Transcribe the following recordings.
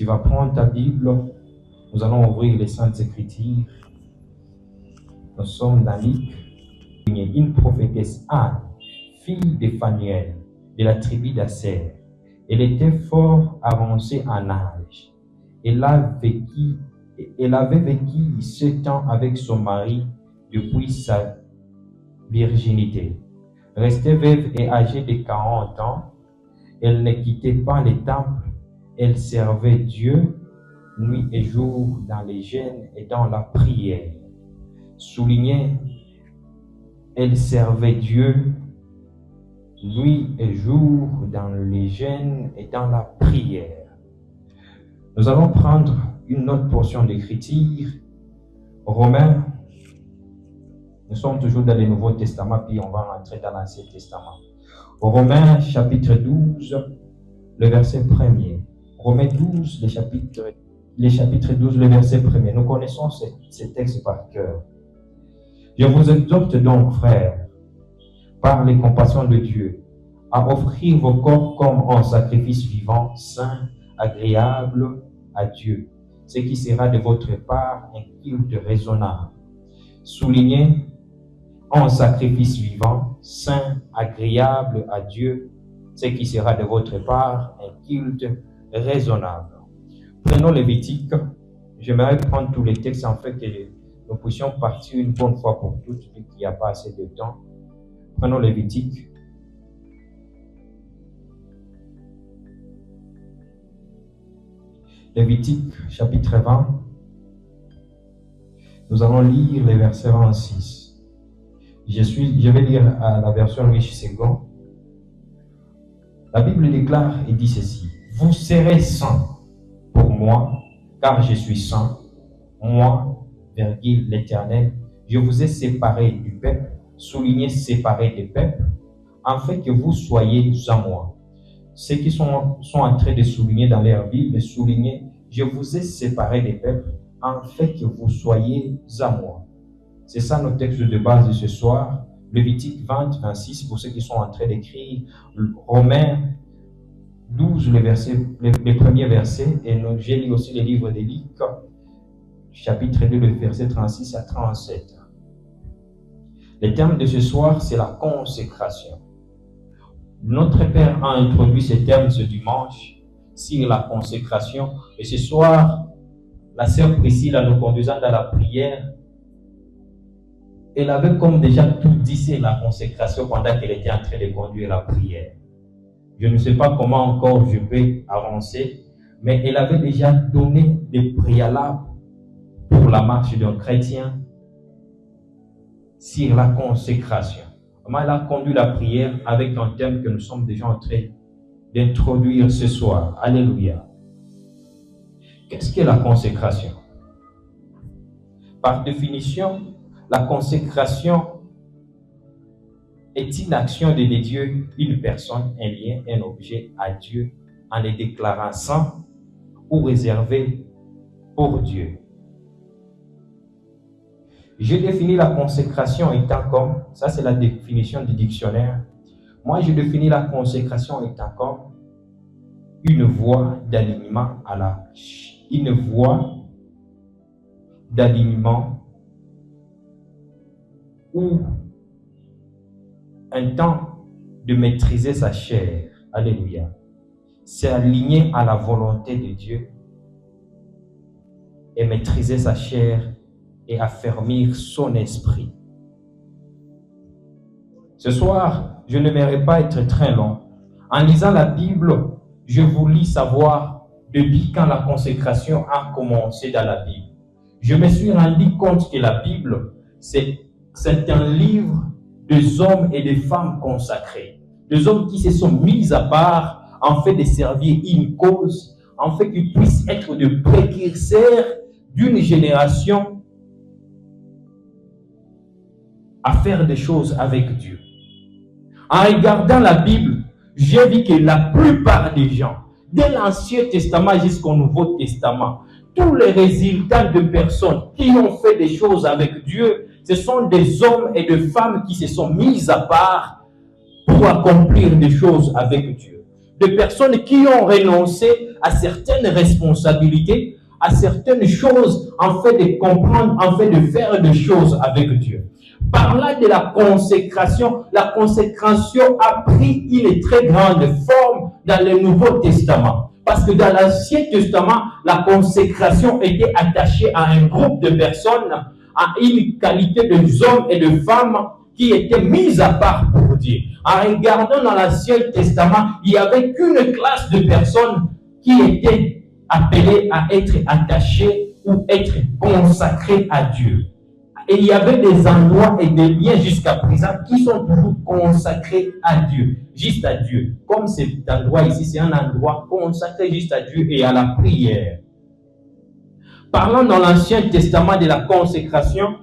Tu vas prendre ta Bible, nous allons ouvrir les Saintes Écritures. Nous sommes dans Luc, une prophétesse Anne, fille de Phanuel, de la tribu d'Aser. Elle était fort avancée en âge. Elle avait vécu 7 ans avec son mari depuis sa virginité. Restée veuve et âgée de 40 ans, elle ne quittait pas les temples. Elle servait Dieu nuit et jour dans les jeûnes et dans la prière. Souligné, elle servait Dieu nuit et jour dans les jeûnes et dans la prière. Nous allons prendre une autre portion d'écriture. Romains, nous sommes toujours dans le Nouveau Testament, puis on va rentrer dans l'Ancien Testament. Romains chapitre 12, le verset 1er. Romains 12, le chapitre 12, le verset 1er. Nous connaissons ces textes par cœur. Je vous exhorte donc, frères, par les compassions de Dieu, à offrir vos corps comme un sacrifice vivant, saint, agréable à Dieu, ce qui sera de votre part un culte raisonnable. Soulignez, un sacrifice vivant, saint, agréable à Dieu, ce qui sera de votre part un culte raisonnable. Prenons Lévitique. J'aimerais prendre tous les textes en fait que nous puissions partir une bonne fois pour toutes, vu qu'il n'y a pas assez de temps. Prenons Lévitique. Lévitique, chapitre 20. Nous allons lire les versets 26. Je vais lire à la version Louis II. La Bible déclare et dit ceci. Vous serez saints pour moi, car je suis saint. Moi, l'Éternel, je vous ai séparés du peuple, souligné séparés des peuples, afin que vous soyez à moi. Ceux qui sont en train de souligner dans leur Bible, souligner, je vous ai séparés des peuples, afin que vous soyez à moi. C'est ça notre texte de base de ce soir. Lévitique 20, 26, pour ceux qui sont en train d'écrire. Romains 12, le premier verset. Et j'ai lu aussi le livre de Luc, chapitre 2, le verset 36 à 37. Le thème de ce soir, c'est la consécration. Notre Père a introduit ce terme ce dimanche sur la consécration. Et ce soir, la sœur Priscille, nous conduisant dans la prière, elle avait comme déjà tout dit sur la consécration pendant qu'elle était en train de conduire la prière. Je ne sais pas comment encore je peux avancer, mais elle avait déjà donné des préalables pour la marche d'un chrétien sur la consécration. Comment elle a conduit la prière avec un thème que nous sommes déjà en train d'introduire ce soir. Alléluia. Qu'est-ce qu'est la consécration? Par définition, la consécration est une action de dédier une personne, un lien, un objet à Dieu en les déclarant saint ou réservé pour Dieu. Je définis la consécration étant comme, ça c'est la définition du dictionnaire. Moi je définis la consécration étant comme une voie d'alignement ou un temps de maîtriser sa chair. Alléluia. C'est aligné à la volonté de Dieu et maîtriser sa chair et affermir son esprit. Ce soir, je n'aimerais pas être très long. En lisant la Bible, je voulais savoir depuis quand la consécration a commencé dans la Bible. Je me suis rendu compte que la Bible, c'est un livre des hommes et des femmes consacrés. Des hommes qui se sont mis à part en fait de servir une cause, en fait qu'ils puissent être des précurseurs d'une génération à faire des choses avec Dieu. En regardant la Bible, j'ai vu que la plupart des gens, dès l'Ancien Testament jusqu'au Nouveau Testament, tous les résultats de personnes qui ont fait des choses avec Dieu, ce sont des hommes et des femmes qui se sont mis à part pour accomplir des choses avec Dieu. de personnes qui ont renoncé à certaines responsabilités, à certaines choses, en fait de comprendre, en fait de faire des choses avec Dieu. Par là de la consécration a pris une très grande forme dans le Nouveau Testament. Parce que dans l'Ancien Testament, la consécration était attachée à un groupe de personnes, à une qualité d'hommes et de femmes qui étaient mis à part pour Dieu. En regardant dans l'Ancien Testament, il n'y avait qu'une classe de personnes qui étaient appelées à être attachées ou être consacrées à Dieu. Et il y avait des endroits et des liens jusqu'à présent qui sont toujours consacrés à Dieu, juste à Dieu. Comme cet endroit ici, c'est un endroit consacré juste à Dieu et à la prière. Parlant dans l'Ancien Testament de la consécration,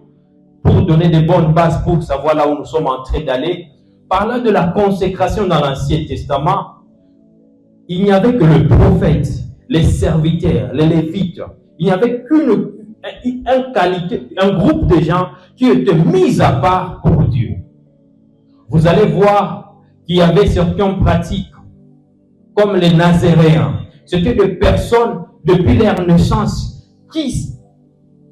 pour donner de bonnes bases pour savoir là où nous sommes en train d'aller, parlant de la consécration dans l'Ancien Testament, il n'y avait que le prophète, les serviteurs, les lévites. Il n'y avait un groupe de gens qui étaient mis à part pour Dieu. Vous allez voir qu'il y avait certaines pratiques, comme les Nazaréens. C'était des personnes, depuis leur naissance, qui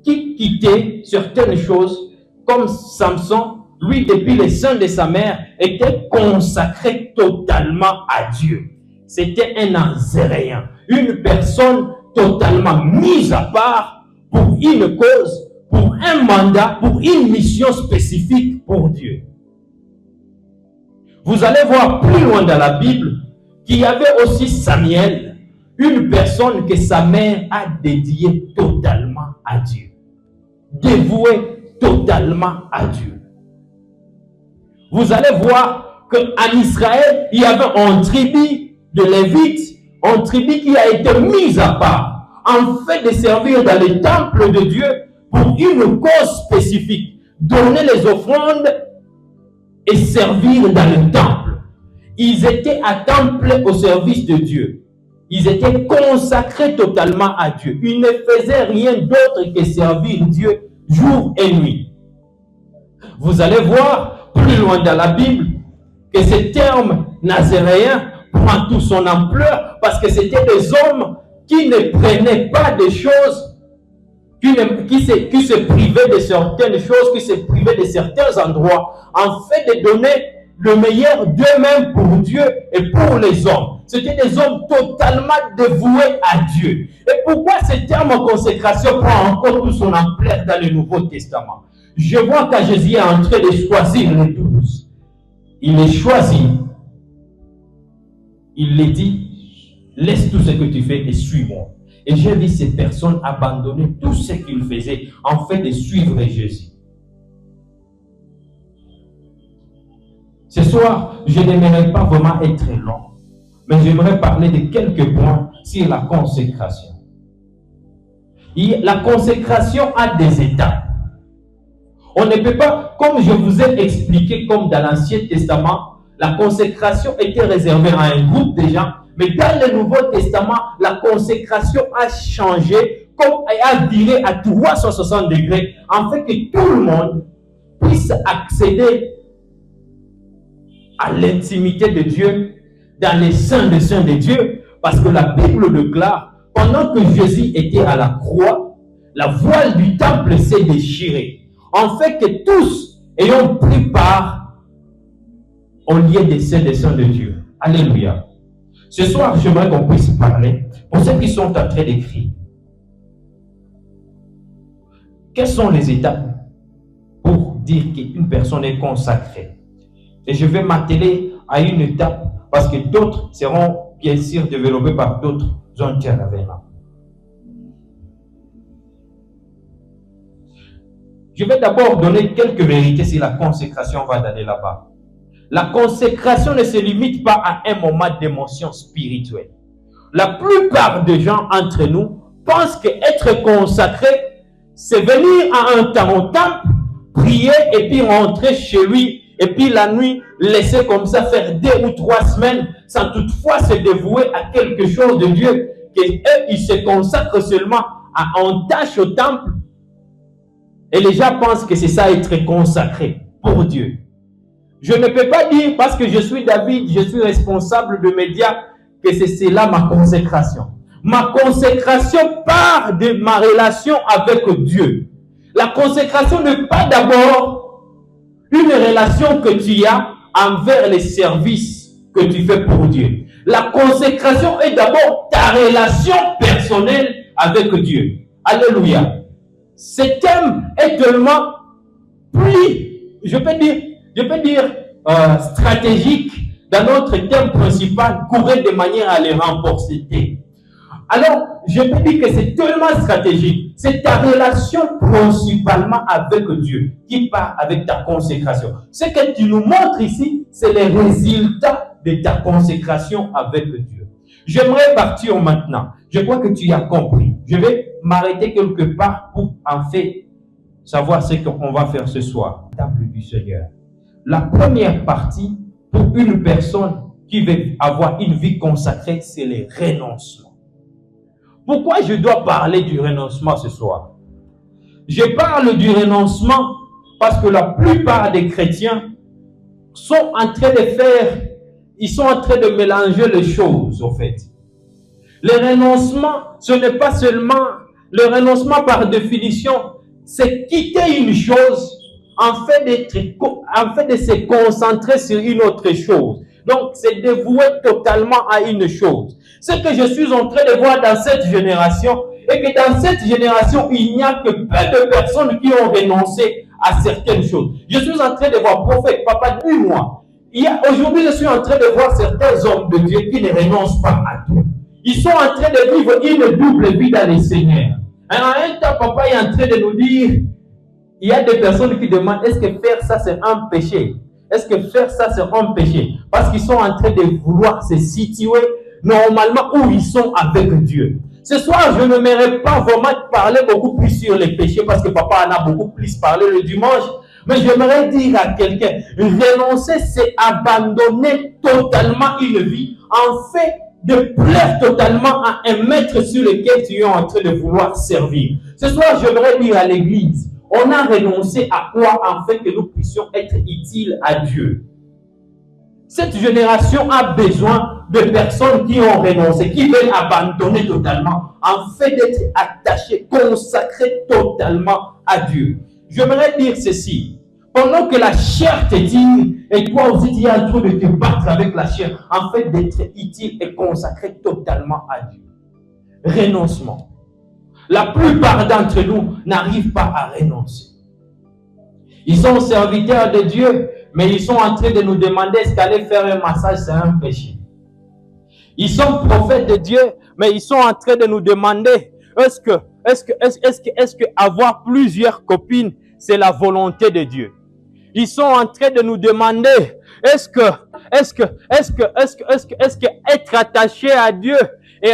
quittaient certaines choses, comme Samson, lui, depuis le sein de sa mère, était consacré totalement à Dieu. C'était un Nazaréen, une personne totalement mise à part pour une cause, pour un mandat, pour une mission spécifique pour Dieu. Vous allez voir plus loin dans la Bible qu'il y avait aussi Samuel, une personne que sa mère a dédiée totalement à Dieu, dévouée totalement à Dieu. Vous allez voir qu'en Israël, il y avait un tribu de Lévites, un tribu qui a été mis à part, en fait de servir dans le temple de Dieu pour une cause spécifique, donner les offrandes et servir dans le temple. Ils étaient à temple au service de Dieu. Ils étaient consacrés totalement à Dieu. Ils ne faisaient rien d'autre que servir Dieu jour et nuit. Vous allez voir plus loin dans la Bible que ce terme nazaréen prend toute son ampleur parce que c'était des hommes qui ne prenaient pas des choses, qui se privaient de certaines choses, qui se privaient de certains endroits, en fait de donner le meilleur d'eux-mêmes pour Dieu et pour les hommes. C'était des hommes totalement dévoués à Dieu. Et pourquoi ce terme consécration prend encore toute son ampleur dans le Nouveau Testament? Je vois que Jésus est en train de choisir les 12. Il les choisit. Il les dit, laisse tout ce que tu fais et suis-moi. Et j'ai vu ces personnes abandonner tout ce qu'ils faisaient en fait de suivre Jésus. Ce soir, je n'aimerais pas vraiment être long, mais j'aimerais parler de quelques points sur la consécration. La consécration a des étapes. On ne peut pas, comme je vous ai expliqué, comme dans l'Ancien Testament, la consécration était réservée à un groupe de gens, mais dans le Nouveau Testament, la consécration a changé, comme a viré à 360 degrés, afin que tout le monde puisse accéder à l'intimité de Dieu, dans les saints des saints de Dieu, parce que la Bible déclare, pendant que Jésus était à la croix, la voile du temple s'est déchirée, en fait que tous ayons pris part au lieu des saints de Dieu. Alléluia. Ce soir, j'aimerais qu'on puisse parler, pour ceux qui sont en train d'écrire, quelles sont les étapes pour dire qu'une personne est consacrée? Et je vais m'atteler à une étape parce que d'autres seront bien sûr développés par d'autres intervenants. Je vais d'abord donner quelques vérités sur la consécration, on va aller là-bas. La consécration ne se limite pas à un moment d'émotion spirituelle. La plupart des gens entre nous pensent qu'être consacré, c'est venir à un temps au temple, prier et puis rentrer chez lui. Et puis la nuit, laisser comme ça faire 2 ou 3 semaines sans toutefois se dévouer à quelque chose de Dieu. Qu'eux, ils se consacrent seulement à une tâche au temple. Et les gens pensent que c'est ça être consacré pour Dieu. Je ne peux pas dire parce que je suis David, je suis responsable de médias, que c'est cela ma consécration. Ma consécration part de ma relation avec Dieu. La consécration n'est pas d'abord une relation que tu as envers les services que tu fais pour Dieu. La consécration est d'abord ta relation personnelle avec Dieu. Alléluia. Ce thème est tellement plus, je peux dire stratégique dans notre thème principal, courir de manière à les remporter. Alors, je peux dire que c'est tellement stratégique. C'est ta relation principalement avec Dieu qui part avec ta consécration. Ce que tu nous montres ici, c'est les résultats de ta consécration avec Dieu. J'aimerais partir maintenant. Je crois que tu as compris. Je vais m'arrêter quelque part pour en fait savoir ce qu'on va faire ce soir. Table du Seigneur. La première partie pour une personne qui veut avoir une vie consacrée, c'est le renoncement. Pourquoi je dois parler du renoncement ce soir? Je parle du renoncement parce que la plupart des chrétiens sont en train de faire, ils sont en train de mélanger les choses, au fait. Le renoncement, ce n'est pas seulement, le renoncement par définition, c'est quitter une chose en fait de se concentrer sur une autre chose. Donc, c'est dévouer totalement à une chose. Ce que je suis en train de voir dans cette génération, est que dans cette génération, il n'y a que peu de personnes qui ont renoncé à certaines choses. Je suis en train de voir, prophète, papa, dis-moi, aujourd'hui, je suis en train de voir certains hommes de Dieu qui ne renoncent pas à tout. Ils sont en train de vivre une double vie dans les Seigneurs. Alors, un temps, papa est en train de nous dire, il y a des personnes qui demandent, est-ce que faire ça, c'est un péché? Est-ce que faire ça, c'est un péché? Parce qu'ils sont en train de vouloir se situer normalement où ils sont avec Dieu. Ce soir, je n'aimerais pas vraiment parler beaucoup plus sur les péchés parce que papa en a beaucoup plus parlé le dimanche. Mais j'aimerais dire à quelqu'un, renoncer, c'est abandonner totalement une vie en fait de plaire totalement à un maître sur lequel tu es en train de vouloir servir. Ce soir, j'aimerais dire à l'église, on a renoncé à quoi afin que nous puissions être utiles à Dieu. Cette génération a besoin de personnes qui ont renoncé, qui veulent abandonner totalement, en fait d'être attachés, consacrés totalement à Dieu. J'aimerais dire ceci. Pendant que la chair te dit, et toi aussi tu es en train de te battre avec la chair, en fait d'être utile et consacré totalement à Dieu. Renoncement. La plupart d'entre nous n'arrivent pas à renoncer. Ils sont serviteurs de Dieu, mais ils sont en train de nous demander est-ce qu'aller faire un massage, c'est un péché. Ils sont prophètes de Dieu, mais ils sont en train de nous demander est-ce que avoir plusieurs copines, c'est la volonté de Dieu. Ils sont en train de nous demander est-ce que être attaché à Dieu et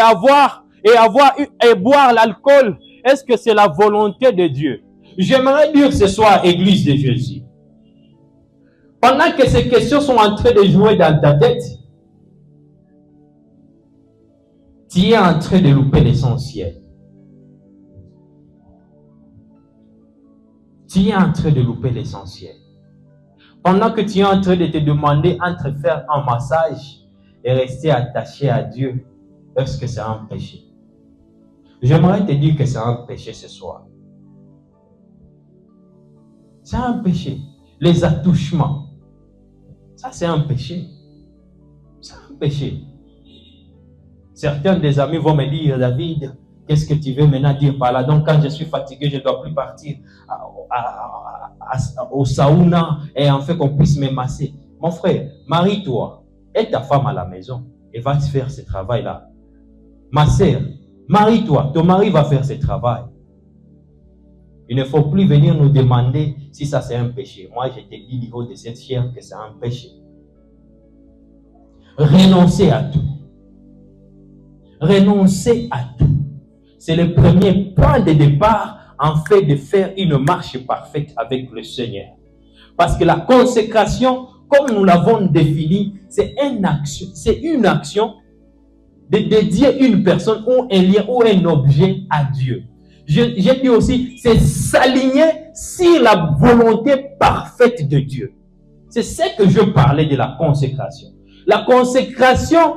boire l'alcool, est-ce que c'est la volonté de Dieu? J'aimerais dire ce soir, Église de Jésus, pendant que ces questions sont en train de jouer dans ta tête, tu es en train de louper l'essentiel. Tu es en train de louper l'essentiel. Pendant que tu es en train de te demander entre faire un massage et rester attaché à Dieu, est-ce que c'est un péché? J'aimerais te dire que c'est un péché ce soir. C'est un péché. Les attouchements, ça c'est un péché. C'est un péché. Certains des amis vont me dire, David, qu'est-ce que tu veux maintenant dire par là? Donc quand je suis fatigué, je ne dois plus partir au sauna et en fait qu'on puisse me masser. Mon frère, marie-toi, aide ta femme à la maison et va faire ce travail-là. Ma sœur, marie-toi, ton mari va faire ce travail. Il ne faut plus venir nous demander si ça c'est un péché. Moi, je te dis au niveau de cette chair que c'est un péché. Renoncer à tout. Renoncer à tout. C'est le premier point de départ en fait de faire une marche parfaite avec le Seigneur. Parce que la consécration, comme nous l'avons défini, c'est une action de dédier une personne ou un lien ou un objet à Dieu. J'ai dit aussi, c'est s'aligner sur la volonté parfaite de Dieu. C'est ce que je parlais de la consécration. La consécration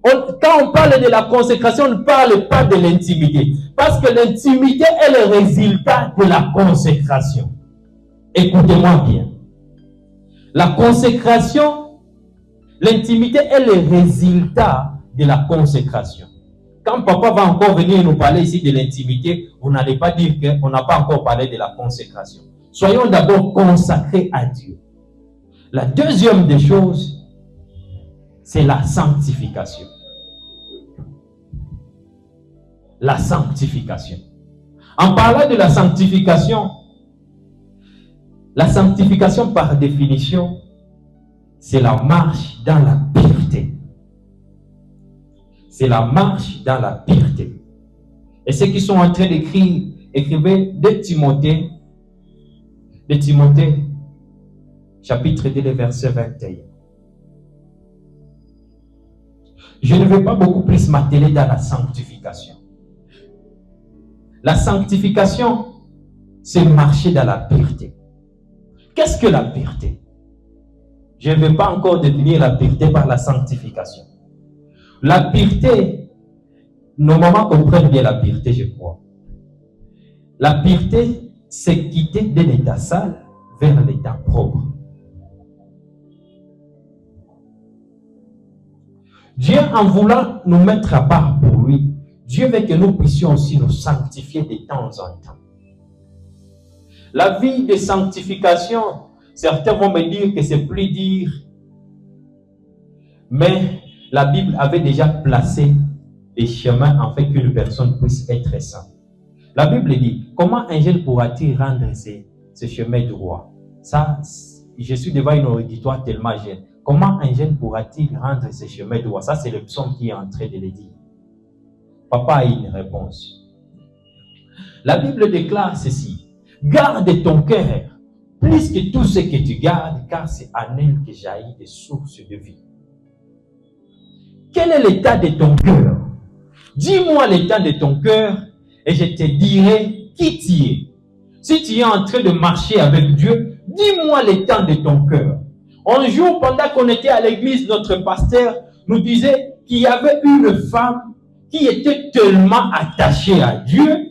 Quand on parle de la consécration, on ne parle pas de l'intimité. Parce que l'intimité est le résultat de la consécration. Écoutez-moi bien. La consécration, l'intimité est le résultat de la consécration. Quand papa va encore venir nous parler ici de l'intimité, vous n'allez pas dire qu'on n'a pas encore parlé de la consécration. Soyons d'abord consacrés à Dieu. La deuxième des choses, c'est la sanctification. La sanctification. En parlant de la sanctification par définition, c'est la marche dans la pureté. C'est la marche dans la pureté. Et ceux qui sont en train d'écrire, écrivez de Timothée, chapitre 2, verset 21. Je ne vais pas beaucoup plus m'atteler dans la sanctification. La sanctification, c'est marcher dans la pureté. Qu'est-ce que la pureté? Je ne vais pas encore définir la pureté par la sanctification. La pureté, nos mamans comprennent bien la pureté, je crois. La pureté, c'est quitter d'un état sale vers l'état propre. Dieu, en voulant nous mettre à part pour lui, Dieu veut que nous puissions aussi nous sanctifier de temps en temps. La vie de sanctification, certains vont me dire que c'est plus dire, mais la Bible avait déjà placé des chemins en fait qu'une personne puisse être sainte. La Bible dit, comment un jeune pourra-t-il rendre ce chemin droit? Ça, je suis devant une auditoire tellement jeune. Comment un jeune pourra-t-il rendre ce chemin droit? Ça, c'est le psaume qui est en train de le dire. Papa a une réponse. La Bible déclare ceci. Garde ton cœur plus que tout ce que tu gardes, car c'est en elle que jaillit des sources de vie. Quel est l'état de ton cœur? Dis-moi l'état de ton cœur et je te dirai qui tu es. Si tu es en train de marcher avec Dieu, dis-moi l'état de ton cœur. Un jour, pendant qu'on était à l'église, notre pasteur nous disait qu'il y avait une femme qui était tellement attachée à Dieu,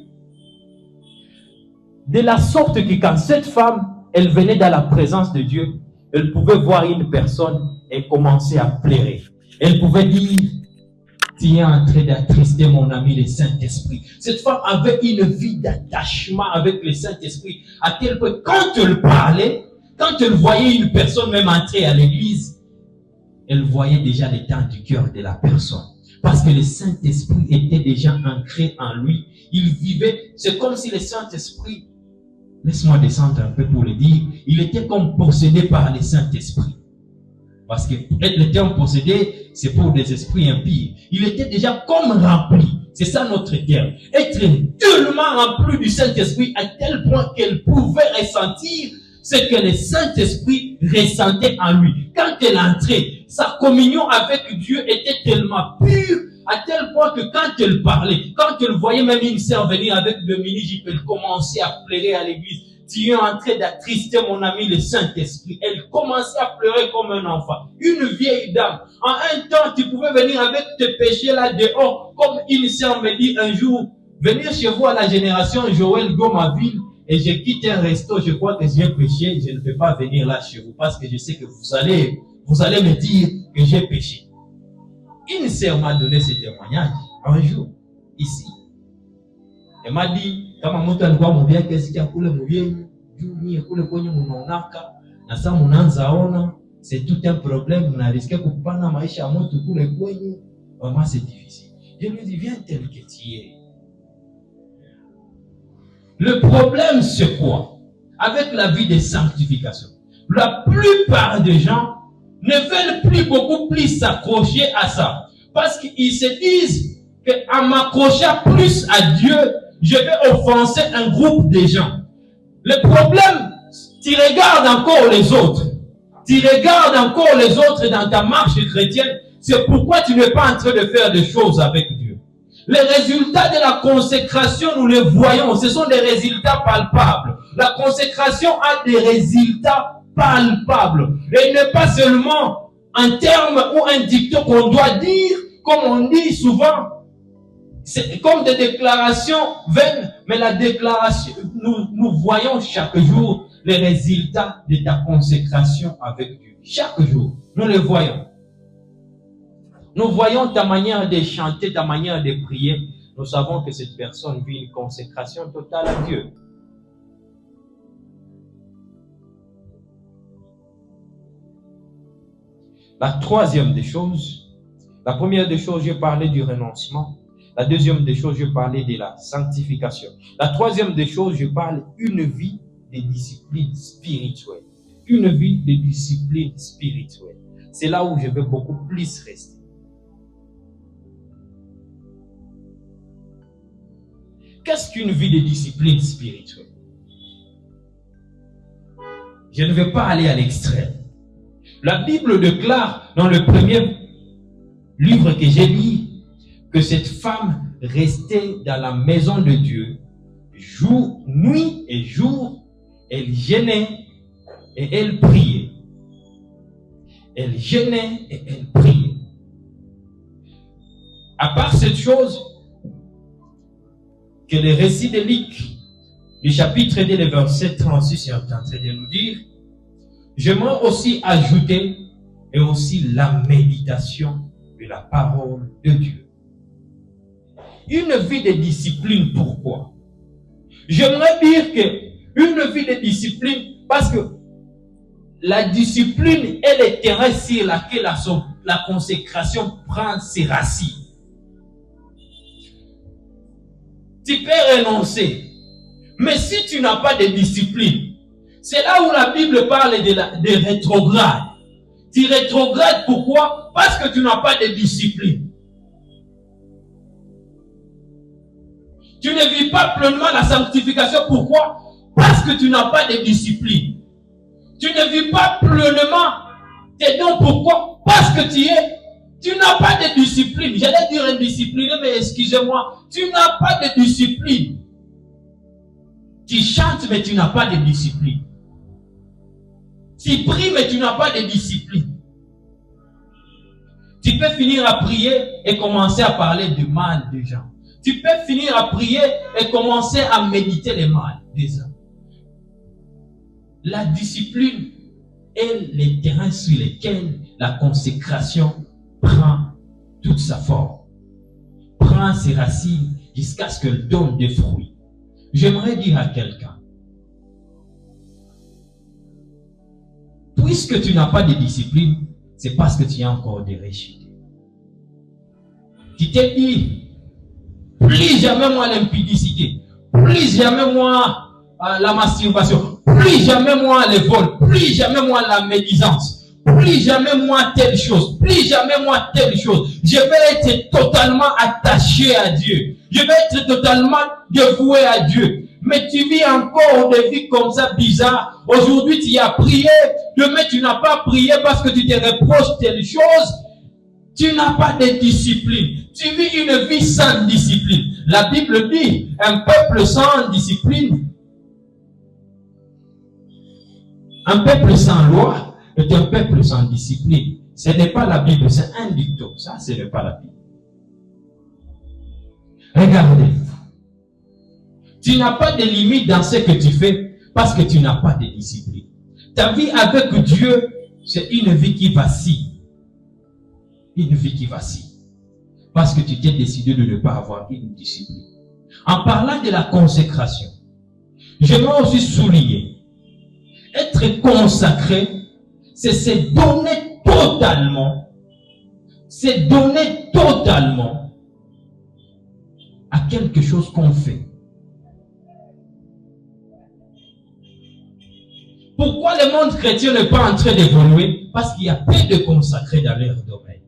de la sorte que quand cette femme, elle venait dans la présence de Dieu, elle pouvait voir une personne et commencer à pleurer. Elle pouvait dire, tu es en train d'attrister mon ami le Saint-Esprit. Cette femme avait une vie d'attachement avec le Saint-Esprit, à tel point quand elle parlait, quand elle voyait une personne même entrer à l'église, elle voyait déjà l'état du cœur de la personne. Parce que le Saint-Esprit était déjà ancré en lui. Il vivait, c'est comme si le Saint-Esprit, laisse-moi descendre un peu pour le dire, il était comme possédé par le Saint-Esprit. Parce que être le terme possédé, c'est pour des esprits impies. Il était déjà comme rempli. C'est ça notre terme. Être tellement rempli du Saint-Esprit à tel point qu'elle pouvait ressentir ce que le Saint-Esprit ressentait en lui. Quand elle entrait, sa communion avec Dieu était tellement pure à tel point que quand elle parlait, quand elle voyait même une sœur venir avec le mini-jupe, elle commençait à pleurer à l'église. Tu es en train d'attrister mon ami le Saint-Esprit. Elle commençait à pleurer comme un enfant. Une vieille dame. En un temps, tu pouvais venir avec tes péchés là dehors, comme une sœur me dit un jour, venir chez vous à la génération Joël Gomaville, et je quitte un resto, je crois que j'ai péché, je ne peux pas venir là chez vous, parce que je sais que vous allez me dire que j'ai péché. Une sœur m'a donné ce témoignage un jour, ici. Elle m'a dit, kama mtu alikuwa mwambia kesi kia kule mwenye juu ni kule kwenye mnaonaka na sasa mnaanza ona c'est tout un problème, mna risqué kupana maisha ya mtu kule kwenye, vraiment c'est difficile. Je lui dis viens tel que tu es. Le problème c'est quoi? Avec la vie de sanctification, la plupart des gens ne veulent plus beaucoup plus s'accrocher à ça parce qu'ils se disent qu'en m'accrochant plus à Dieu, je vais offenser un groupe de gens. Le problème, tu regardes encore les autres. Tu regardes encore les autres dans ta marche chrétienne. C'est pourquoi tu n'es pas en train de faire des choses avec Dieu. Les résultats de la consécration, nous les voyons. Ce sont des résultats palpables. La consécration a des résultats palpables. Et n'est pas seulement un terme ou un dicton qu'on doit dire, comme on dit souvent, c'est comme des déclarations vaines, mais la déclaration, nous voyons chaque jour les résultats de ta consécration avec Dieu. Chaque jour, nous les voyons. Nous voyons ta manière de chanter, ta manière de prier. Nous savons que cette personne vit une consécration totale à Dieu. La troisième des choses, la première des choses, j'ai parlé du renoncement. La deuxième des choses, je parlais de la sanctification. La troisième des choses, je parle d'une vie de discipline spirituelle. Une vie de discipline spirituelle. C'est là où je vais beaucoup plus rester. Qu'est-ce qu'une vie de discipline spirituelle? Je ne vais pas aller à l'extrême. La Bible déclare dans le premier livre que j'ai lu que cette femme restait dans la maison de Dieu jour, nuit et jour. Elle jeûnait et elle priait. Elle jeûnait et elle priait. À part cette chose que le récit de Luc, le chapitre 2, le verset 36 est en train de nous dire, j'aimerais aussi ajouter et aussi la méditation de la parole de Dieu. Une vie de discipline, pourquoi? J'aimerais dire que une vie de discipline, parce que la discipline est le terrain sur lequel la consécration prend ses racines. Tu peux renoncer, mais si tu n'as pas de discipline, c'est là où la Bible parle de rétrograde. Tu rétrogrades pourquoi? Parce que tu n'as pas de discipline. Tu ne vis pas pleinement la sanctification. Pourquoi? Parce que tu n'as pas de discipline. Tu ne vis pas pleinement tes dons. Pourquoi? Parce que tu n'as pas de discipline. J'allais dire indiscipliné, mais excusez-moi. Tu n'as pas de discipline. Tu chantes, mais tu n'as pas de discipline. Tu pries, mais tu n'as pas de discipline. Tu peux finir à prier et commencer à parler du mal des gens. Tu peux finir à prier et commencer à méditer les mal des hommes. La discipline est le terrain sur lequel la consécration prend toute sa forme, prend ses racines jusqu'à ce qu'elle donne des fruits. J'aimerais dire à quelqu'un, puisque tu n'as pas de discipline, c'est parce que tu as encore des réussites. Tu t'es dit, plus jamais moi l'impudicité, plus jamais moi la masturbation, plus jamais moi les vols, plus jamais moi la médisance, plus jamais moi telle chose, plus jamais moi telle chose. Je vais être totalement attaché à Dieu. Je vais être totalement dévoué à Dieu. Mais tu vis encore des vies comme ça bizarres. Aujourd'hui tu as prié, demain tu n'as pas prié parce que tu te reproches telle chose. Tu n'as pas de discipline. Tu vis une vie sans discipline. La Bible dit, un peuple sans discipline, un peuple sans loi est un peuple sans discipline. Ce n'est pas la Bible, c'est un dicton. Ça, ce n'est pas la Bible. Regardez. Tu n'as pas de limite dans ce que tu fais parce que tu n'as pas de discipline. Ta vie avec Dieu, c'est une vie qui vacille. Une vie qui vacille. Parce que tu t'es décidé de ne pas avoir une discipline. En parlant de la consécration, j'aimerais aussi souligner, être consacré, c'est se donner totalement à quelque chose qu'on fait. Pourquoi le monde chrétien n'est pas en train d'évoluer? Parce qu'il y a peu de consacrés dans leur domaine.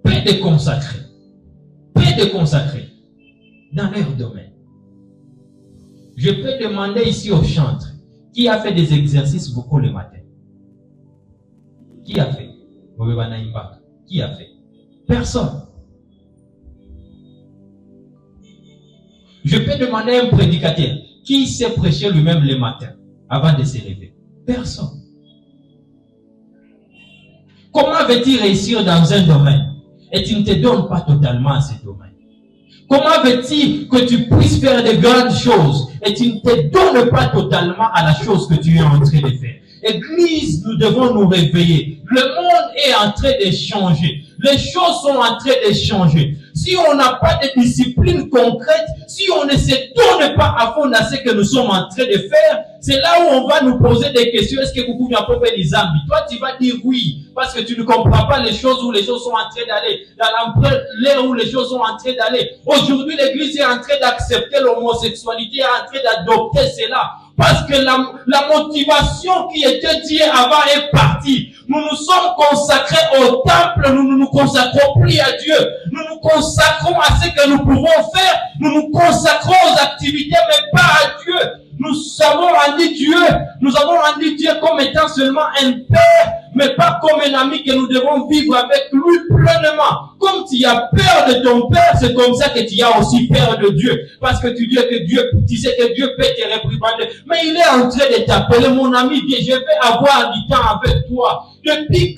Peu de consacrés dans leur domaine. Je peux demander ici au chantre, qui a fait des exercices beaucoup le matin? Qui a fait? Qui a fait? Personne. Je peux demander à un prédicateur, qui sait prêcher lui-même le matin avant de se lever? Personne. Comment veut-il réussir dans un domaine? et tu ne te donnes pas totalement à ces domaines? Comment veux-tu que tu puisses faire de grandes choses et tu ne te donnes pas totalement à la chose que tu es en train de faire? Église, nous devons nous réveiller. Le monde est en train de changer. Les choses sont en train de changer. Si on n'a pas de discipline concrète, si on ne se donne pas à fond à ce que nous sommes en train de faire, c'est là où on va nous poser des questions. Est-ce que vous pouvez apporter les âmes? Toi, tu vas dire oui, parce que tu ne comprends pas les choses où les choses sont en train d'aller, dans l'ère où les choses sont en train d'aller. Aujourd'hui, l'Église est en train d'accepter l'homosexualité, est en train d'adopter cela. Parce que la motivation qui était Dieu avant est partie. Nous nous sommes consacrés au temple, nous ne nous consacrons plus à Dieu. Nous nous consacrons à ce que nous pouvons faire. Nous nous consacrons aux activités, mais pas à Dieu. Nous avons rendu Dieu comme étant seulement un père, mais pas comme un ami que nous devons vivre avec lui pleinement. Comme tu as peur de ton père, c'est comme ça que tu as aussi peur de Dieu. Parce que tu sais que Dieu peut te réprimander. Mais il est en train de t'appeler, mon ami, viens, je vais avoir du temps avec toi. Depuis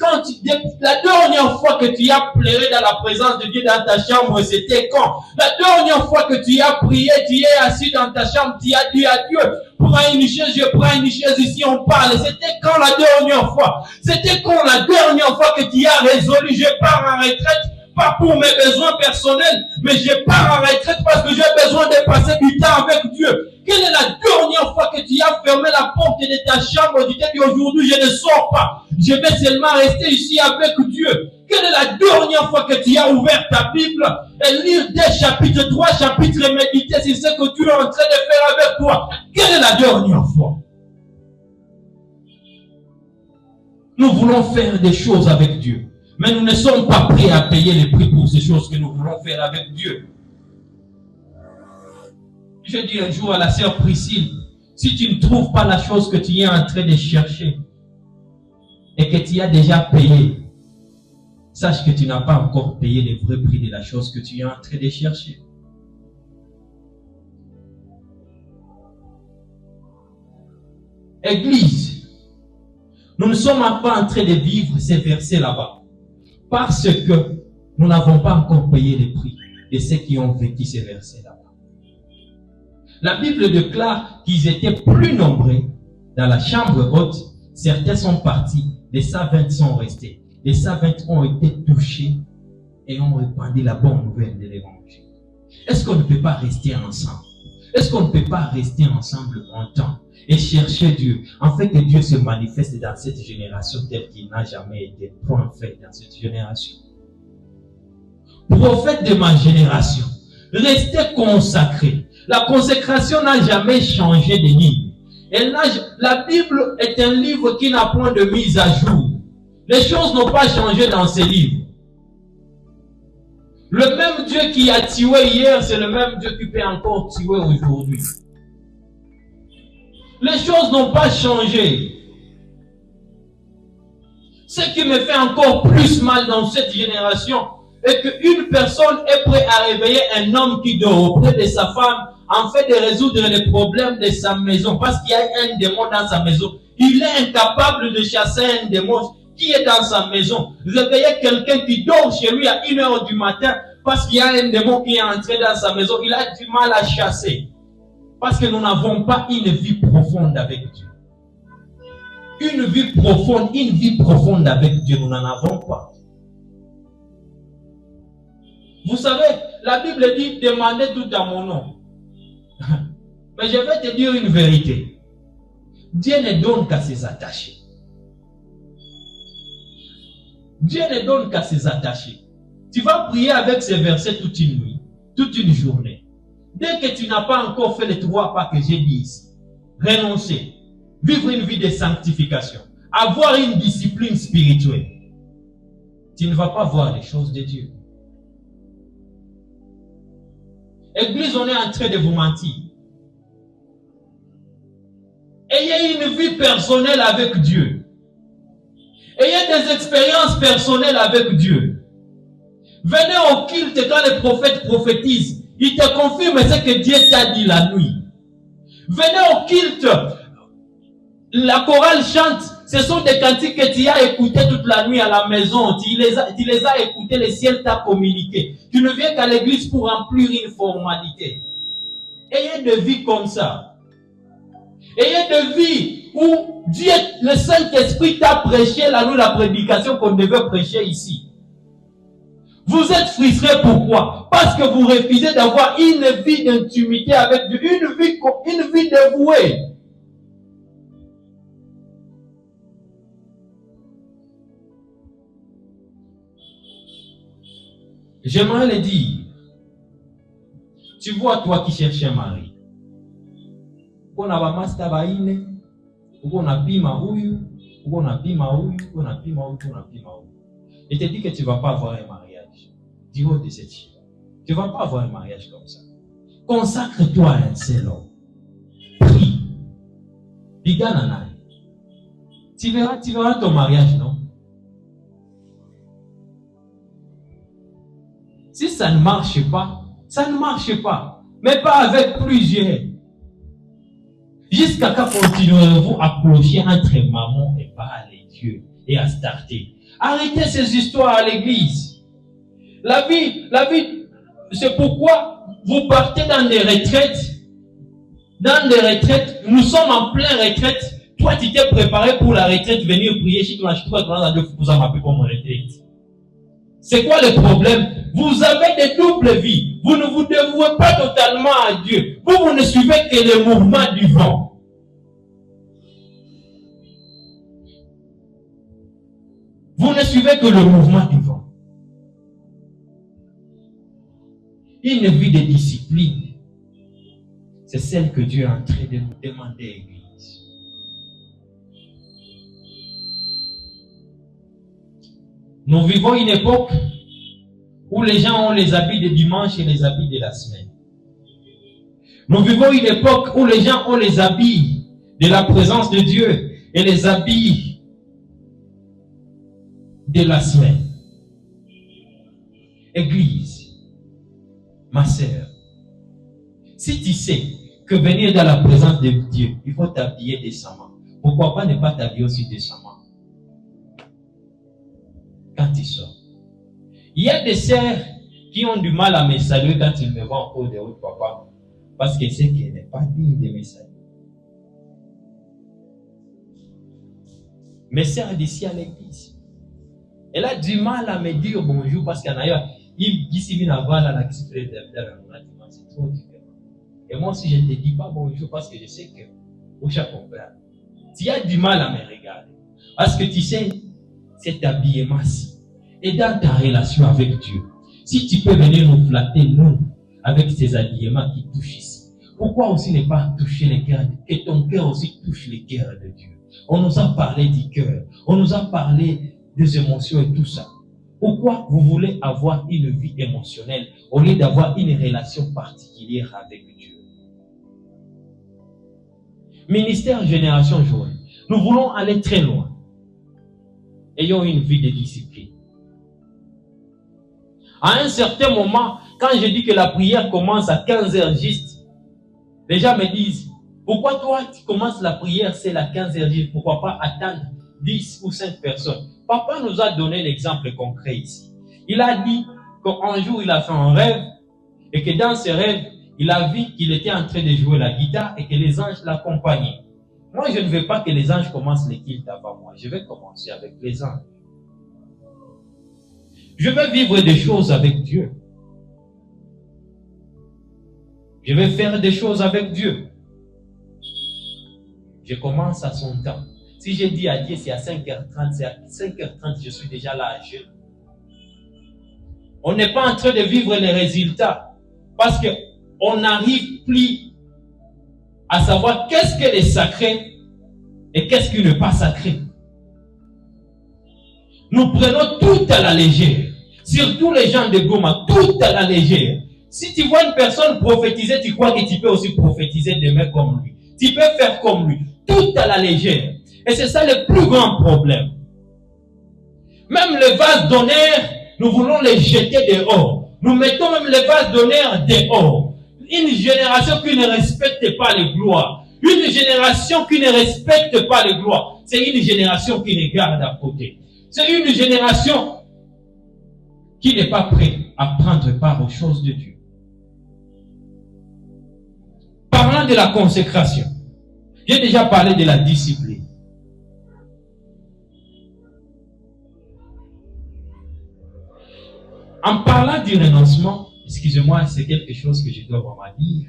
la dernière fois que tu as pleuré dans la présence de Dieu dans ta chambre, c'était quand? La dernière fois que tu as prié, tu es assis dans ta chambre, tu as dit à Dieu, prends une chaise, je prends une chaise ici, on parle. C'était quand la dernière fois? C'était quand la dernière fois que tu as résolu, je pars en retraite, pas pour mes besoins personnels, mais je pars en retraite parce que j'ai besoin de passer du temps avec Dieu. Quelle est la dernière fois que tu as fermé la porte de ta chambre, tu t'es dit aujourd'hui je ne sors pas, je vais seulement rester ici avec Dieu? Quelle est la dernière fois que tu as ouvert ta Bible et lire des chapitres, 3 chapitres et méditer sur ce que tu es en train de faire avec toi? Quelle est la dernière fois? Nous voulons faire des choses avec Dieu, mais nous ne sommes pas prêts à payer les prix pour ces choses que nous voulons faire avec Dieu. Je dis un jour à la sœur Priscille, si tu ne trouves pas la chose que tu es en train de chercher et que tu as déjà payé, sache que tu n'as pas encore payé le vrai prix de la chose que tu es en train de chercher. Église, nous ne sommes pas en train de vivre ces versets là-bas parce que nous n'avons pas encore payé le prix de ceux qui ont vécu ces versets là-bas. La Bible déclare qu'ils étaient plus nombreux dans la chambre haute. Certains sont partis, les 120 sont restés. Les 120 ont été touchés et ont répandu la bonne nouvelle de l'évangile. Est-ce qu'on ne peut pas rester ensemble? Est-ce qu'on ne peut pas rester ensemble longtemps et chercher Dieu, afin que Dieu se manifeste dans cette génération tel qu'il n'a jamais été point fait dans cette génération? Prophète de ma génération, restez consacrés. La consécration n'a jamais changé de ligne. La Bible est un livre qui n'a point de mise à jour. Les choses n'ont pas changé dans ces livres. Le même Dieu qui a tué hier, c'est le même Dieu qui peut encore tuer aujourd'hui. Les choses n'ont pas changé. Ce qui me fait encore plus mal dans cette génération est qu'une personne est prête à réveiller un homme qui dort auprès de sa femme en fait de résoudre les problèmes de sa maison parce qu'il y a un démon dans sa maison. Il est incapable de chasser un démon qui est dans sa maison. Réveiller quelqu'un qui dort chez lui à 1h du matin parce qu'il y a un démon qui est entré dans sa maison. Il a du mal à chasser. Parce que nous n'avons pas une vie profonde avec Dieu. Une vie profonde avec Dieu, nous n'en avons pas. Vous savez, la Bible dit, demandez tout à mon nom. Mais je vais te dire une vérité. Dieu ne donne qu'à ses attachés. Dieu ne donne qu'à ses attachés. Tu vas prier avec ces versets toute une nuit, toute une journée. Dès que tu n'as pas encore fait les 3 pas que j'ai dit ici, renoncer, vivre une vie de sanctification, avoir une discipline spirituelle, tu ne vas pas voir les choses de Dieu. Église, on est en train de vous mentir. Ayez une vie personnelle avec Dieu. Ayez des expériences personnelles avec Dieu. Venez au culte quand les prophètes prophétisent. Ils te confirment ce que Dieu t'a dit la nuit. Venez au culte. La chorale chante ce sont des cantiques que tu as écoutés toute la nuit à la maison. Tu les as écoutés, le ciel t'a communiqué. Tu ne viens qu'à l'église pour remplir une formalité. Ayez de vie comme ça. Ayez de vie où Dieu, le Saint-Esprit t'a prêché la nuit la prédication qu'on devait prêcher ici. Vous êtes frustrés, pourquoi? Parce que vous refusez d'avoir une vie d'intimité avec Dieu, une vie dévouée. J'aimerais le dire. Tu vois, toi qui cherches un mari. On a un master baine, on a pima huyu, on a pima huyu, on a pima huyu, on a pima huyu. Et te dit que tu ne vas pas avoir un mariage. Dis-moi de cette chose. Tu ne vas pas avoir un mariage comme ça. Consacre-toi à un seul homme. Prie. Biganana. Tu verras ton mariage, non? Si ça ne marche pas, ça ne marche pas. Mais pas avec plusieurs. Jusqu'à quand continuerez-vous à clocher entre maman et papa les dieux et à starter? Arrêtez ces histoires à l'église. La vie, c'est pourquoi vous partez dans des retraites. Dans des retraites, nous sommes en pleine retraite. Toi, tu t'es préparé pour la retraite, venir prier chez toi, vous en m'appelez pour mon retraite. C'est quoi le problème? Vous avez des doubles vies. Vous ne vous dévouez pas totalement à Dieu. Vous ne suivez que le mouvement du vent. Vous ne suivez que le mouvement du vent. Une vie de discipline, c'est celle que Dieu est en train de nous demander à l'Église. Nous vivons une époque où les gens ont les habits de dimanche et les habits de la semaine. Nous vivons une époque où les gens ont les habits de la présence de Dieu et les habits de la semaine. Église, ma sœur, si tu sais que venir dans la présence de Dieu, il faut t'habiller décemment. Pourquoi pas ne pas t'habiller aussi décemment? Quand tu sors. Il y a des sœurs qui ont du mal à me saluer quand ils me voient en haut de route, papa, parce qu'elles savent qu'elle n'est pas digne de me saluer. Mes sœurs d'ici à l'église, elle a du mal à me dire bonjour parce qu'en ailleurs, c'est trop différent. Et moi aussi, je ne te dis pas bonjour parce que je sais que au chaque comprendre. Tu as du mal à me regarder parce que tu sais cet habillement-ci. Et dans ta relation avec Dieu, si tu peux venir nous flatter, nous, avec ces habillements qui touchent ici, pourquoi aussi ne pas toucher les cœurs, que ton cœur aussi touche les cœurs de Dieu? On nous a parlé du cœur, on nous a parlé des émotions et tout ça. Pourquoi vous voulez avoir une vie émotionnelle au lieu d'avoir une relation particulière avec Dieu? Ministère Génération Joël, nous voulons aller très loin. Ayons une vie de discipline. À un certain moment, quand je dis que la prière commence à 15h juste, les gens me disent, pourquoi toi tu commences la prière, c'est la 15h juste, pourquoi pas attendre 10 ou 5 personnes? Papa nous a donné l'exemple concret ici. Il a dit qu'un jour il a fait un rêve et que dans ce rêve, il a vu qu'il était en train de jouer la guitare et que les anges l'accompagnaient. Moi, je ne veux pas que les anges commencent les cultes avant moi. Je vais commencer avec les anges. Je vais vivre des choses avec Dieu. Je vais faire des choses avec Dieu. Je commence à son temps. Si je dis à Dieu, c'est à 5h30, c'est à 5h30, je suis déjà là à jeûne. On n'est pas en train de vivre les résultats parce qu'on n'arrive plus à savoir qu'est-ce que est sacré et qu'est-ce qui n'est pas sacré. Nous prenons tout à la légère. Surtout les gens de Goma, tout à la légère. Si tu vois une personne prophétiser, tu crois que tu peux aussi prophétiser demain comme lui. Tu peux faire comme lui. Tout à la légère. Et c'est ça le plus grand problème. Même les vases d'honneur, nous voulons les jeter dehors. Nous mettons même les vases d'honneur dehors. Une génération qui ne respecte pas les gloires. Une génération qui ne respecte pas les gloires. c'est une génération qui regarde à côté. C'est une génération qui n'est pas prête à prendre part aux choses de Dieu. Parlant de la consécration, j'ai déjà parlé de la discipline. En parlant du renoncement, excusez-moi, c'est quelque chose que je dois vraiment dire.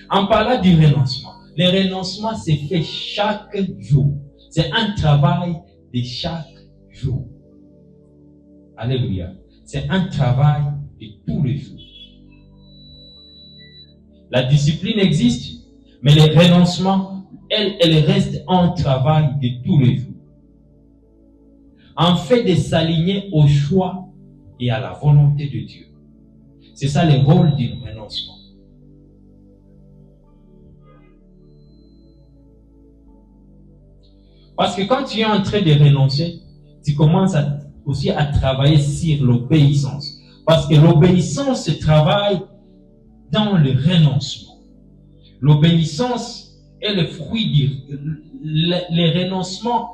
En parlant du renoncement, le renoncement c'est fait chaque jour. C'est un travail de chaque jour. Alléluia. C'est un travail de tous les jours. La discipline existe, mais le renoncement, elle reste un travail de tous les jours. En fait de s'aligner au choix et à la volonté de Dieu. C'est ça le rôle du renoncement. Parce que quand tu es en train de renoncer, tu commences aussi à travailler sur l'obéissance. Parce que l'obéissance se travaille dans le renoncement. L'obéissance est le fruit du renoncement.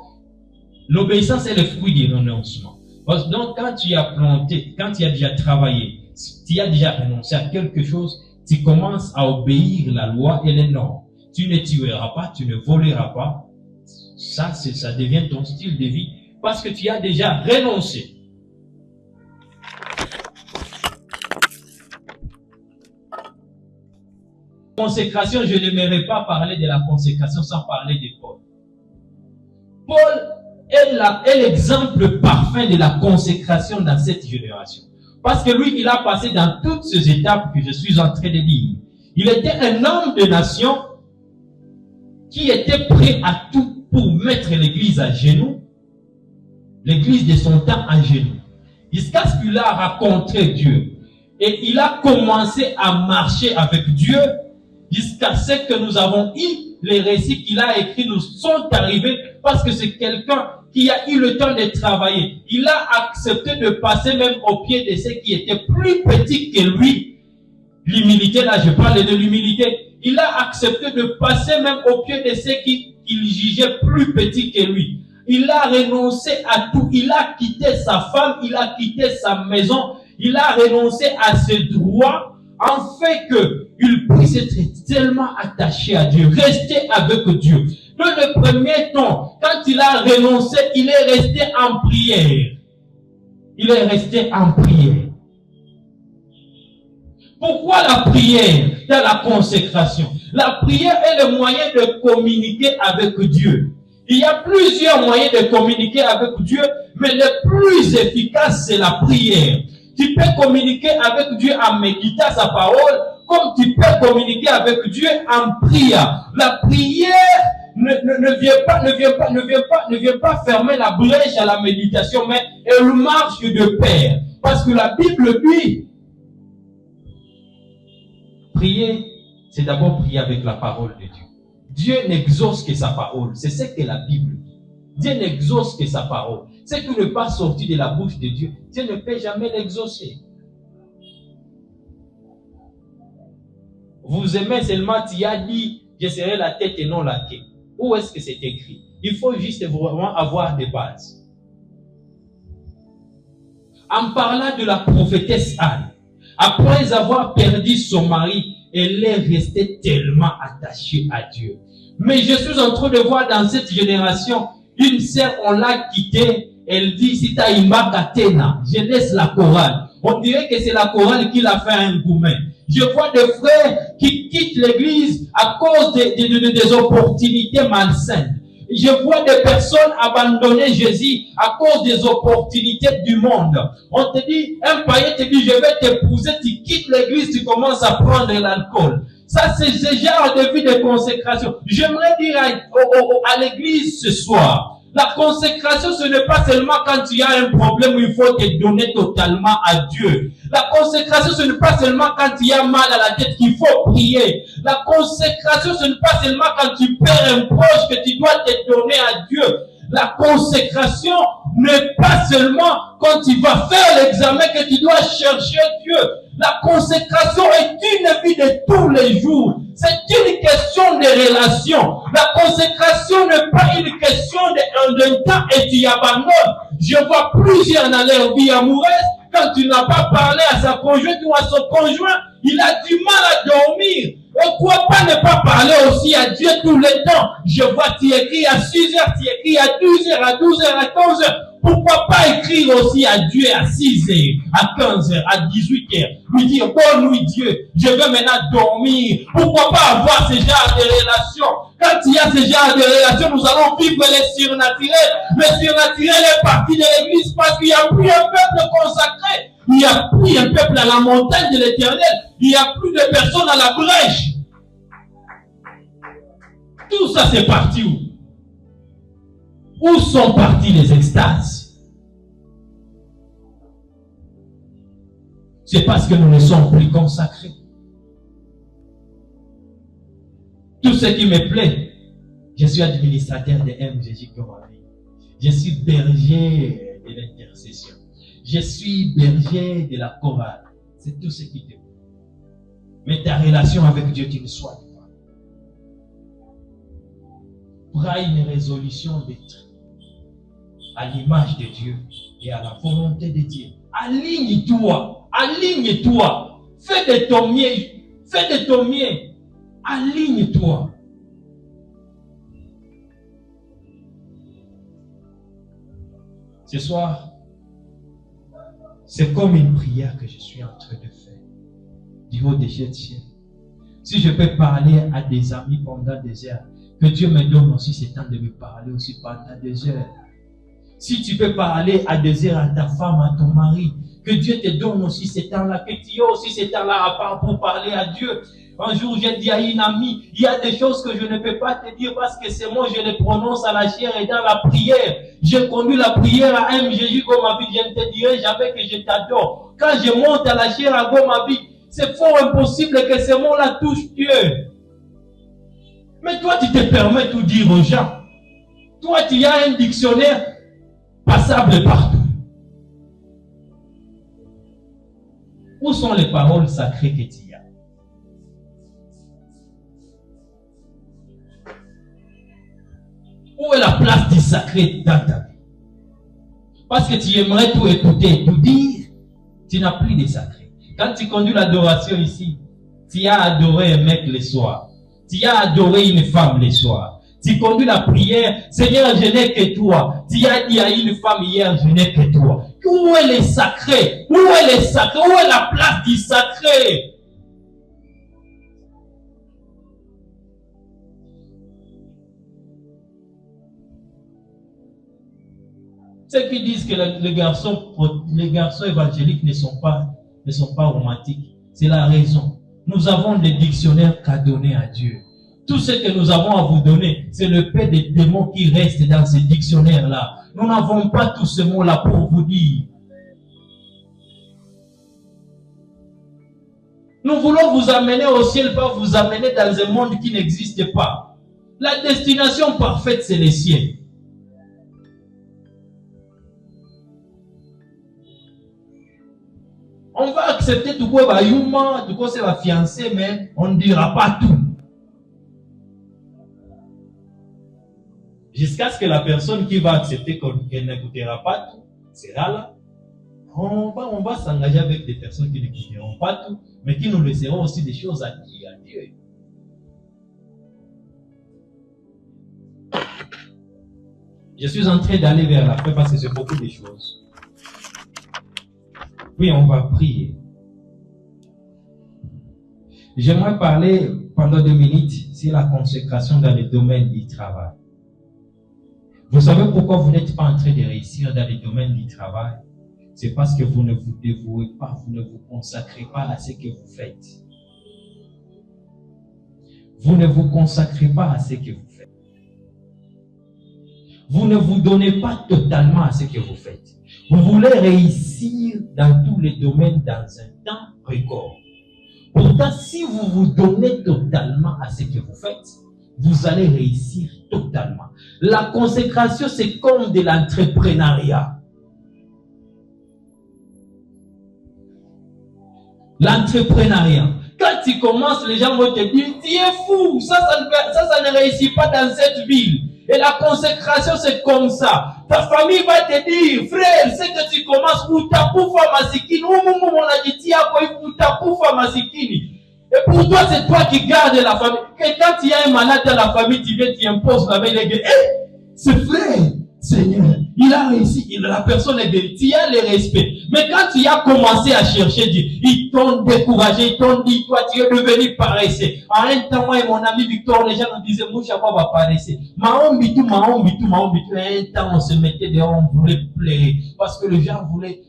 L'obéissance est le fruit du renoncement. Donc, quand tu as planté, quand tu as déjà travaillé, tu as déjà renoncé à quelque chose, tu commences à obéir la loi et les normes. Tu ne tueras pas, tu ne voleras pas. Ça devient ton style de vie parce que tu as déjà renoncé. Consécration, je n'aimerais pas parler de la consécration sans parler de Paul. Paul est l'exemple parfait de la consécration dans cette génération. Parce que lui, il a passé dans toutes ces étapes que je suis en train de dire. Il était un homme de nation qui était prêt à tout pour mettre l'église à genoux, l'église de son temps à genoux. Jusqu'à ce qu'il a rencontré Dieu. Et il a commencé à marcher avec Dieu jusqu'à ce que nous avons eu les récits qu'il a écrits nous sont arrivés parce que c'est quelqu'un qui a eu le temps de travailler. Il a accepté de passer même au pied de ceux qui étaient plus petits que lui. L'humilité, là, je parle de l'humilité. Il a accepté de passer même au pied de ceux qu'il jugeait plus petits que lui. Il a renoncé à tout. Il a quitté sa femme, il a quitté sa maison, il a renoncé à ses droits, en fait qu'il puisse être tellement attaché à Dieu, rester avec Dieu. Dans le premier temps, quand il a renoncé, il est resté en prière. Il est resté en prière. Pourquoi la prière dans la consécration? La prière est le moyen de communiquer avec Dieu. Il y a plusieurs moyens de communiquer avec Dieu, mais le plus efficace, c'est la prière. Tu peux communiquer avec Dieu en méditant sa parole, comme tu peux communiquer avec Dieu en prière. La prière ne vient pas fermer la brèche à la méditation, mais elle marche de pair. Parce que la Bible dit, prier, c'est d'abord prier avec la parole de Dieu. Dieu n'exauce que sa parole. C'est ce que la Bible dit. Dieu n'exauce que sa parole. Ce qui n'est pas sorti de la bouche de Dieu, Dieu ne peut jamais l'exaucer. Vous aimez seulement, tu as dit, je serai la tête et non la queue. Où est-ce que c'est écrit? Il faut juste vraiment avoir des bases. En parlant de la prophétesse Anne, après avoir perdu son mari, elle est restée tellement attachée à Dieu. Mais je suis en train de voir dans cette génération, une sœur, on l'a quittée, elle dit, si t'as une Katena, je laisse la chorale. On dirait que c'est la chorale qui l'a fait un gourmet. Je vois des frères qui quittent l'église à cause des opportunités malsaines. Je vois des personnes abandonner Jésus à cause des opportunités du monde. On te dit, un païen te dit, je vais t'épouser, tu quittes l'église, tu commences à prendre l'alcool. Ça, c'est ce genre de vie de consécration. J'aimerais dire à l'église ce soir, la consécration, ce n'est pas seulement quand tu as un problème où il faut te donner totalement à Dieu. La consécration, ce n'est pas seulement quand tu as mal à la tête qu'il faut prier. La consécration, ce n'est pas seulement quand tu perds un proche que tu dois te donner à Dieu. La consécration n'est pas seulement quand tu vas faire l'examen que tu dois chercher Dieu. La consécration est une vie de tous les jours. C'est une question de relation. La consécration n'est pas une question d'un temps et tu abandonnes. Je vois plusieurs dans leur vie amoureuse, quand tu n'as pas parlé à sa conjointe ou à son conjoint, il a du mal à dormir. Pourquoi pas ne pas parler aussi à Dieu tout le temps? Je vois, tu écris à 6 heures, tu écris à 12 heures, à 12 heures, à 15 heures. Pourquoi pas écrire aussi à Dieu à 6 heures, à 15 heures, à 18 heures? Lui dire, bonne nuit Dieu, je veux maintenant dormir. Pourquoi pas avoir ce genre de relations? Quand il y a ce genre de relations, nous allons vivre les surnaturels. Le surnaturel est parti de l'église parce qu'il n'y a plus un peuple consacré. Il n'y a plus un peuple à la montagne de l'Éternel. Il n'y a plus de personnes à la brèche. Tout ça, c'est parti où? Où sont partis les extases? C'est parce que nous ne sommes plus consacrés. Tout ce qui me plaît, je suis administrateur de MJJ Gomavi. Je suis berger de l'intercession. Je suis berger de la chorale. C'est tout ce qui te plaît. Mais ta relation avec Dieu, tu ne sois pas. Prends une résolution d'être à l'image de Dieu et à la volonté de Dieu. Aligne-toi. Aligne-toi. Fais de ton mieux. Fais de ton mieux. Aligne-toi. Ce soir, c'est comme une prière que je suis en train de faire. Du haut des cieux. Si je peux parler à des amis pendant des heures, que Dieu me donne aussi ce temps de me parler aussi pendant des heures. Si tu peux parler à des heures à ta femme, à ton mari, que Dieu te donne aussi ce temps-là, que tu aies aussi ce temps-là à part pour parler à Dieu. Un jour, j'ai dit à une amie, il y a des choses que je ne peux pas te dire parce que c'est moi, je les prononce à la chair et dans la prière. J'ai connu la prière à MJJ Gomavi, je ne te dirai jamais que je t'adore. Quand je monte à la chair à Gomavi, c'est fort impossible que ces mots-là touchent Dieu. Mais toi, tu te permets de tout dire aux gens. Toi, tu as un dictionnaire passable partout. Où sont les paroles sacrées que tu as? Où est la place du sacré dans ta vie? Parce que tu aimerais tout écouter, tout dire, tu n'as plus de sacré. Quand tu conduis l'adoration ici, tu as adoré un mec le soir. Tu as adoré une femme le soir. Tu conduis la prière, Seigneur, je n'ai que toi. Tu as dit à une femme hier, je n'ai que toi. Où est le sacré? Où est le sacré? Où est la place du sacré? Ceux qui disent que les garçons évangéliques ne sont pas romantiques, c'est la raison. Nous avons des dictionnaires qu'à donner à Dieu. Tout ce que nous avons à vous donner, c'est le paix des démons qui reste dans ces dictionnaires-là. Nous n'avons pas tout ce mot-là pour vous dire. Nous voulons vous amener au ciel, pas vous amener dans un monde qui n'existe pas. La destination parfaite, c'est le ciel. On va accepter tout quoi va yuma, tout quoi c'est va fiancé, mais on ne dira pas tout. Jusqu'à ce que la personne qui va accepter qu'elle n'écoutera pas tout sera là. On va s'engager avec des personnes qui n'écouteront pas tout, mais qui nous laisseront aussi des choses à dire à Dieu. Je suis en train d'aller vers la fin parce que c'est beaucoup de choses. Oui, on va prier. J'aimerais parler pendant 2 minutes sur la consécration dans le domaine du travail. Vous savez pourquoi vous n'êtes pas en train de réussir dans le domaine du travail? C'est parce que vous ne vous dévouez pas, vous ne vous consacrez pas à ce que vous faites. Vous ne vous consacrez pas à ce que vous faites. Vous ne vous donnez pas totalement à ce que vous faites. Vous voulez réussir dans tous les domaines dans un temps record. Pourtant, si vous vous donnez totalement à ce que vous faites, vous allez réussir totalement. La consécration, c'est comme de l'entrepreneuriat. L'entrepreneuriat. Quand tu commences, les gens vont te dire, tu es fou, ça ne réussit pas dans cette ville. Et la consécration, c'est comme ça. Ta famille va te dire, frère, c'est que tu commences, utakufa masikini, Mungu mwanajiti yako, utakufa masikini. Et pour toi, c'est toi qui gardes la famille. Et quand il y a un malade dans la famille, tu viens, tu imposes la main, les gars, ce frère, Seigneur, il a réussi, la personne est guérie. Tu as le respect. Mais quand tu as commencé à chercher Dieu, ils t'ont découragé, ils t'ont dit, toi, tu es devenu paresseux. En un temps, moi et mon ami Victor, les gens nous disaient, moi, Moucha va paresseux. Mahombitou. Et un temps, on se mettait dehors, on voulait pleurer. Parce que les gens voulaient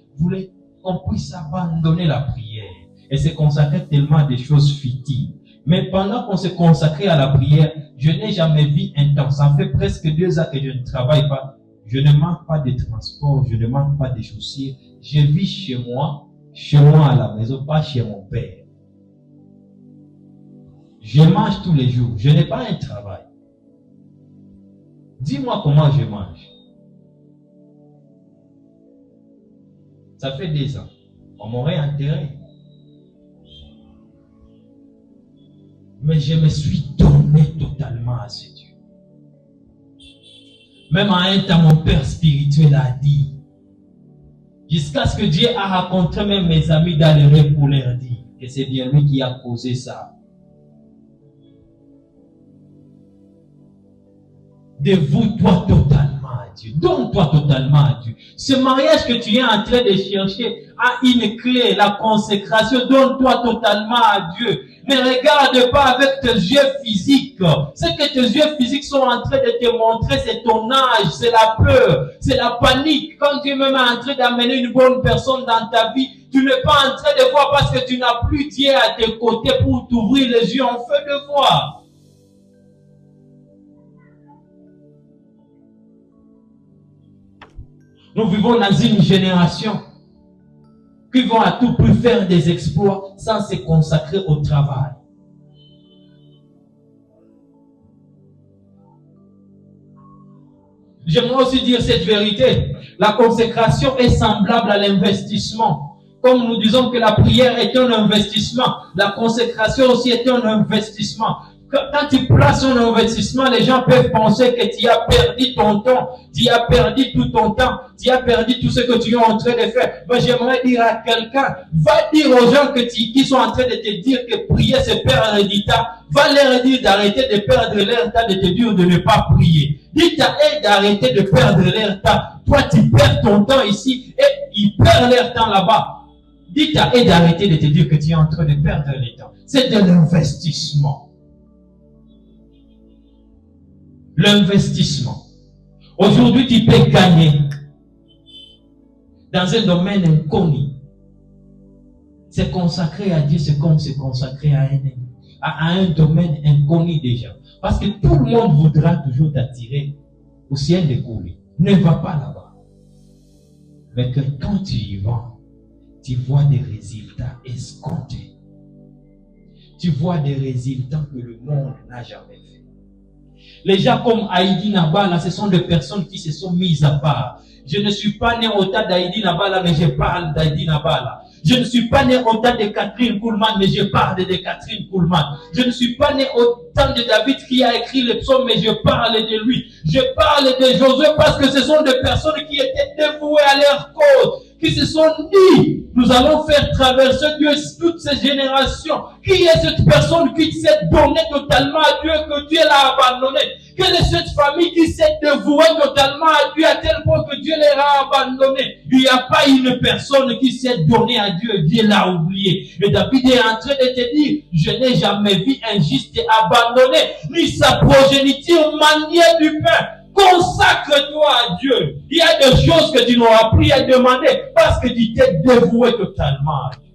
qu'on puisse abandonner la prière. Et se consacrer tellement à des choses futiles. Mais pendant qu'on se consacrait à la prière, je n'ai jamais vu un temps. Ça fait presque 2 ans que je ne travaille pas. Je ne manque pas de transport, je ne manque pas de chaussures. Je vis chez moi à la maison, pas chez mon père. Je mange tous les jours. Je n'ai pas un travail. Dis-moi comment je mange. Ça fait 2 ans. On m'aurait enterré. Mais je me suis donné totalement à ce Dieu. Même à un temps, mon père spirituel a dit, jusqu'à ce que Dieu a rencontré même mes amis dans les rêves pour leur dire que c'est bien lui qui a causé ça. Dévoue-toi totalement à Dieu. Donne-toi totalement à Dieu. Ce mariage que tu es en train de chercher a une clé, la consécration. Donne-toi totalement à Dieu. Ne regarde pas avec tes yeux physiques. Ce que tes yeux physiques sont en train de te montrer, c'est ton âge, c'est la peur, c'est la panique. Quand tu es même en train d'amener une bonne personne dans ta vie, tu n'es pas en train de voir parce que tu n'as plus Dieu à tes côtés pour t'ouvrir les yeux en feu de voir. Nous vivons dans une génération qui vont à tout prix faire des exploits sans se consacrer au travail. J'aimerais aussi dire cette vérité. La consécration est semblable à l'investissement. Comme nous disons que la prière est un investissement, la consécration aussi est un investissement. Quand tu places un investissement, les gens peuvent penser que tu as perdu ton temps, tu as perdu tout ton temps, tu as perdu tout ce que tu es en train de faire. Mais j'aimerais dire à quelqu'un, va dire aux gens qui sont en train de te dire que prier c'est perdre du temps, va leur dire d'arrêter de perdre leur temps, de te dire de ne pas prier. Dis à eux d'arrêter de perdre leur temps. Toi tu perds ton temps ici et ils perdent leur temps là-bas. Dis à eux d'arrêter de te dire que tu es en train de perdre le temps. C'est de l'investissement. L'investissement. Aujourd'hui, tu peux gagner dans un domaine inconnu. Se consacrer à Dieu, c'est comme se consacrer à un domaine inconnu déjà. Parce que tout le monde voudra toujours t'attirer au ciel des coulis. Ne va pas là-bas. Mais que quand tu y vas, tu vois des résultats escomptés. Tu vois des résultats que le monde n'a jamais fait. Les gens comme Heidi Nabala, ce sont des personnes qui se sont mises à part. Je ne suis pas né au temps d'Heidi Nabala, mais je parle d'Heidi Nabala. Je ne suis pas né au temps de Catherine Kuhlman, mais je parle de Catherine Kuhlman. Je ne suis pas né au temps de David qui a écrit les psaumes, mais je parle de lui. Je parle de Josué parce que ce sont des personnes qui étaient dévouées à leur cause, qui se sont dit, nous allons faire traverser Dieu toutes ces générations. Qui est cette personne qui s'est donnée totalement à Dieu, que Dieu l'a abandonné? Quelle est cette famille qui s'est dévouée totalement à Dieu à tel point que Dieu les a abandonnés? Il n'y a pas une personne qui s'est donnée à Dieu, Dieu l'a oublié. Et David est en train de te dire, je n'ai jamais vu un juste abandonné, ni sa progéniture manier du pain. Consacre-toi à Dieu. Il y a des choses que tu n'auras plus à demander parce que tu t'es dévoué totalement à Dieu.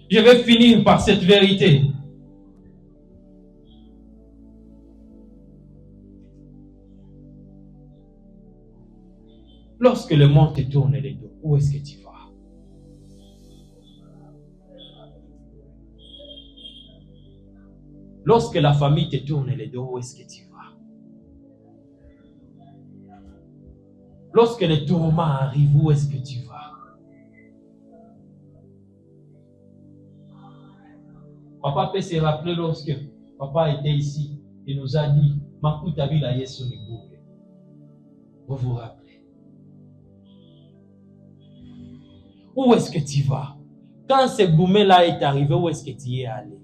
Je vais finir par cette vérité. Lorsque le monde te tourne les dos, où est-ce que tu vas? Lorsque la famille te tourne les dos, où est-ce que tu vas? Lorsque les tourments arrivent, où est-ce que tu vas? Papa peut se rappeler lorsque papa était ici, il nous a dit, Makuta bila Yesu ni bure. Vous vous rappelez? Où est-ce que tu vas? Quand ce gourmet-là est arrivé, où est-ce que tu es allé?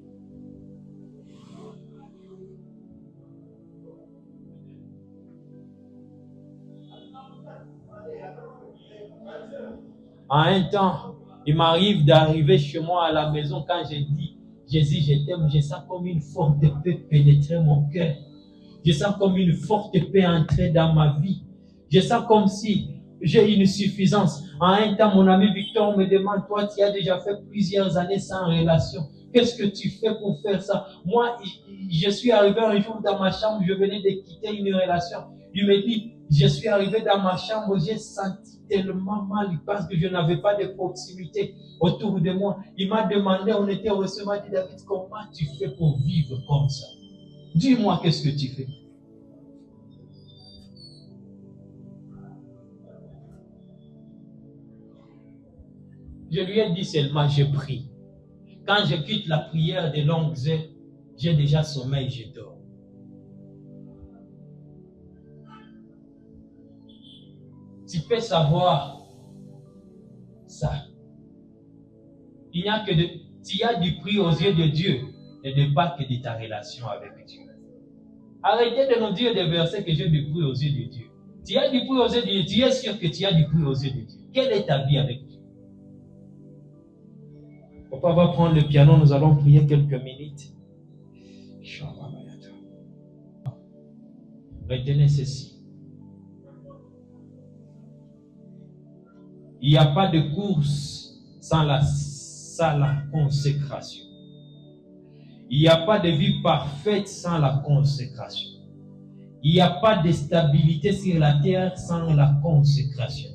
En un temps, il m'arrive d'arriver chez moi à la maison quand j'ai dit, Jésus, je t'aime, je sens comme une forte paix pénétrer mon cœur. Je sens comme une forte paix entrer dans ma vie. Je sens comme si j'ai une suffisance. En un temps, mon ami Victor me demande, toi, tu as déjà fait plusieurs années sans relation. Qu'est-ce que tu fais pour faire ça? Moi, je suis arrivé un jour dans ma chambre, je venais de quitter une relation. Il me dit, je suis arrivé dans ma chambre, j'ai senti tellement mal parce que je n'avais pas de proximité autour de moi. Il m'a demandé, on était au restaurant, il m'a dit, David, comment tu fais pour vivre comme ça? Dis-moi, qu'est-ce que tu fais? Je lui ai dit seulement, je prie. Quand je quitte la prière de longues heures, j'ai déjà sommeil, je dors. Tu peux savoir ça. Il n'y a que tu as du prix aux yeux de Dieu et de pas que de ta relation avec Dieu. Arrêtez de nous dire des versets que j'ai du prix aux yeux de Dieu. Tu as du prix aux yeux de Dieu, tu es sûr que tu as du prix aux yeux de Dieu. Quelle est ta vie avec Dieu? Papa va prendre le piano, nous allons prier quelques minutes. Retenez ceci. Il n'y a pas de course sans la consécration. Il n'y a pas de vie parfaite sans la consécration. Il n'y a pas de stabilité sur la terre sans la consécration.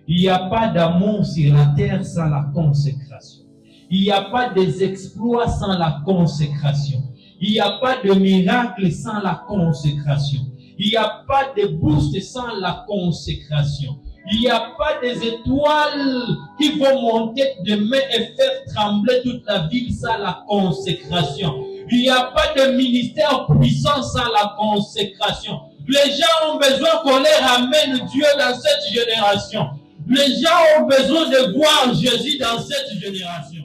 Il n'y a pas d'amour sur la terre sans la consécration. Il n'y a pas des exploits sans la consécration. Il n'y a pas de miracle sans la consécration. Il n'y a pas de boost sans la consécration. Il n'y a pas des étoiles qui vont monter demain et faire trembler toute la ville sans la consécration. Il n'y a pas de ministère puissant sans la consécration. Les gens ont besoin qu'on leur amène Dieu dans cette génération. Les gens ont besoin de voir Jésus dans cette génération.